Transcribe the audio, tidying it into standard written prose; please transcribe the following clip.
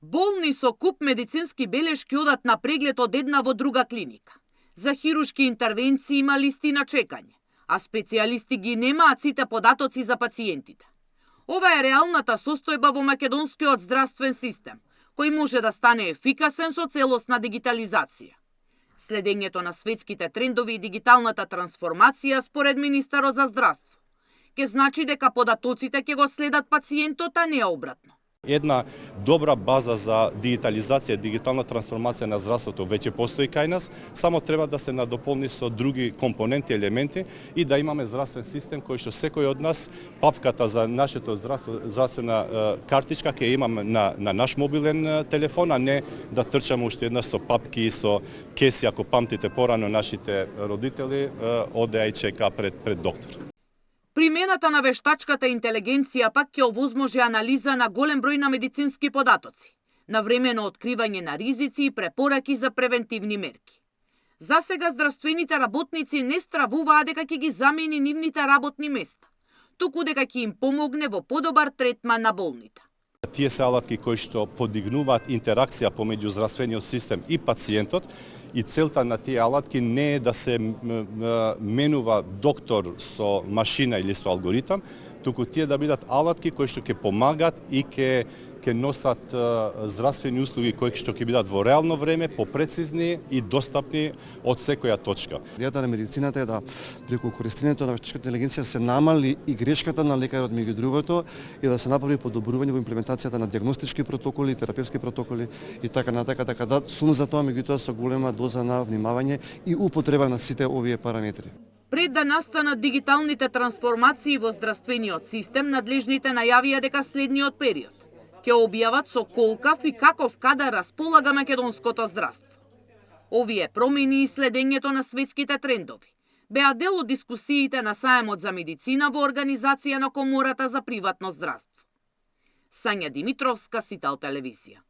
Болни со куп медицински белешки одат на преглед од една во друга клиника. За хируршки интервенции има листи на чекање, а специјалисти ги немаат сите податоци за пациентите. Ова е реалната состојба во македонскиот здравствен систем, кој може да стане ефикасен со целосна дигитализација. Следењето на светските трендови и дигиталната трансформација според министерот за здравство ќе значи дека податоците ќе го следат пациентот, а не обратно. Една добра база за дигитализација, дигитална трансформација на здравството веќе постои кај нас, само треба да се надополни со други компоненти, елементи и да имаме здравствен систем кој што секој од нас папката за нашето здравствена картичка ќе имаме на наш мобилен телефон, а не да трчаме уште една со папки и со кеси, ако памтите порано нашите родители одеа и чека пред доктор. Примената на вештачката интелигенција пак ќе овозможи анализа на голем број на медицински податоци, навремено откривање на ризици и препораки за превентивни мерки. Засега здравствените работници не стравуваат дека ќе ги замени нивните работни места, туку дека ќе им помогне во подобар третман на болните. Тие се алатки кои што подигнуваат интеракција помеѓу здравствениот систем и пациентот, и целта на тие алатки не е да се менува доктор со машина или со алгоритам, туку тие да бидат алатки кои што ќе помагаат и ќе носат здравствени услуги кои што ќе бидат во реално време, попрецизни и достапни од секоја точка. Идејата на медицината е да преку користењето на вештачката интелигенција се намали и грешката на лекарот меѓу другото и да се направи подобрување во имплементацијата на дијагностички протоколи, терапевски протоколи и така натака, така да сум за тоа меѓутоа со голема доза на внимавање и употреба на сите овие параметри. Пред да настанат дигиталните трансформации во здравствениот систем, надлежните најавија дека следниот период ќе објават со колкав и каков кадар располага македонското здравство. Овие промени и следењето на светските трендови беа дел од дискусиите на Саемот за медицина во организација на Комората за приватно здравство. Сања Димитровска, Сител телевизија.